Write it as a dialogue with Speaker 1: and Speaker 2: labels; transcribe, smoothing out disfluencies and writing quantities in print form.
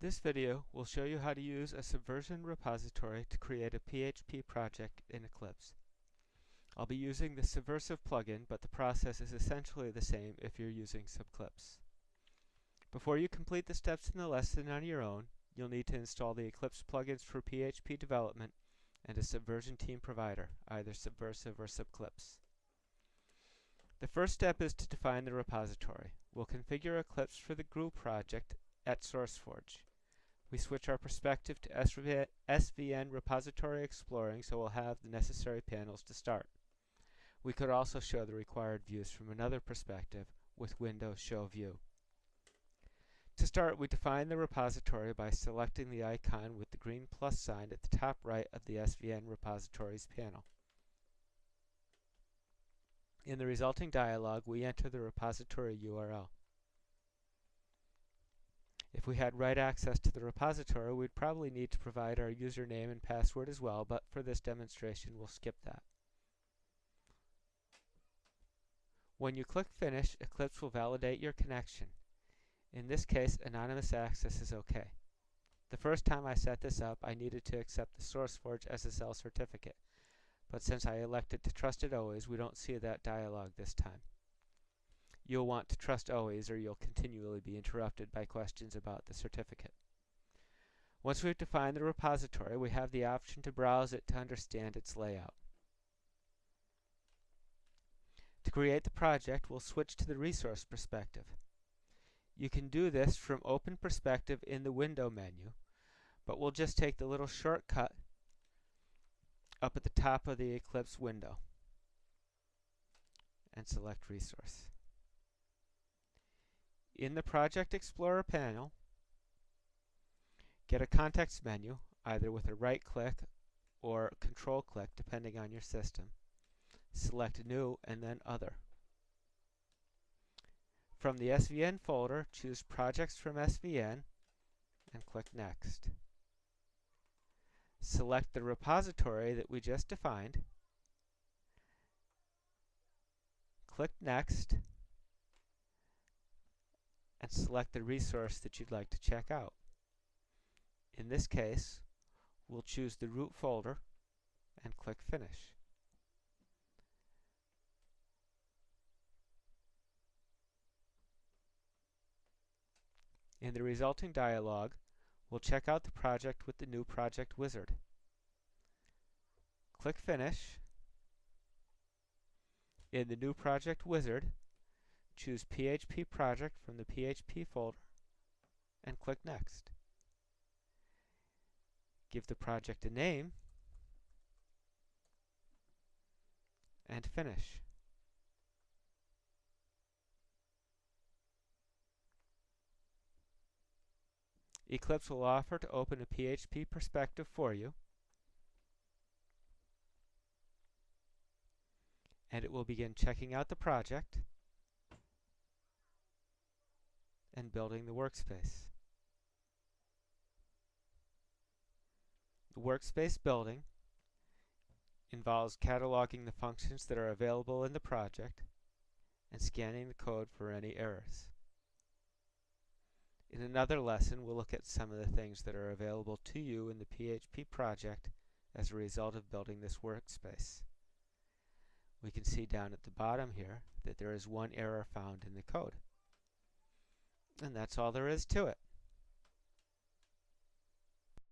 Speaker 1: This video will show you how to use a Subversion repository to create a PHP project in Eclipse. I'll be using the Subversive plugin, but the process is essentially the same if you're using Eclipse. Before you complete the steps in the lesson on your own, you'll need to install the Eclipse plugins for PHP development and a Subversion team provider, either Subversive or Eclipse. The first step is to define the repository. We'll configure Eclipse for the GRU project at SourceForge. We switch our perspective to SVN repository exploring, so we'll have the necessary panels to start. We could also show the required views from another perspective with Windows Show View. To start, we define the repository by selecting the icon with the green plus sign at the top right of the SVN repositories panel. In the resulting dialog, we enter the repository URL. If we had write access to the repository, we'd probably need to provide our username and password as well, but for this demonstration, we'll skip that. When you click Finish, Eclipse will validate your connection. In this case, anonymous access is OK. The first time I set this up, I needed to accept the SourceForge SSL certificate, but since I elected to trust it always, we don't see that dialog this time. You'll want to trust always, or you'll continually be interrupted by questions about the certificate. Once we've defined the repository, we have the option to browse it to understand its layout. To create the project, we'll switch to the resource perspective. You can do this from Open Perspective in the Window menu, but we'll just take the little shortcut up at the top of the Eclipse window and select Resource. In the Project Explorer panel, get a context menu, either with a right-click or control-click, depending on your system. Select New and then Other. From the SVN folder, choose Projects from SVN and click Next. Select the repository that we just defined. Click Next and select the resource that you'd like to check out. In this case, we'll choose the root folder and click Finish. In the resulting dialog, we'll check out the project with the new project wizard. Click Finish. In the new project wizard, choose PHP project from the PHP folder and click Next. Give the project a name and finish. Eclipse will offer to open a PHP perspective for you, and it will begin checking out the project and building the workspace. The workspace building involves cataloging the functions that are available in the project and scanning the code for any errors. In another lesson, we'll look at some of the things that are available to you in the PHP project as a result of building this workspace. We can see down at the bottom here that there is one error found in the code. And that's all there is to it.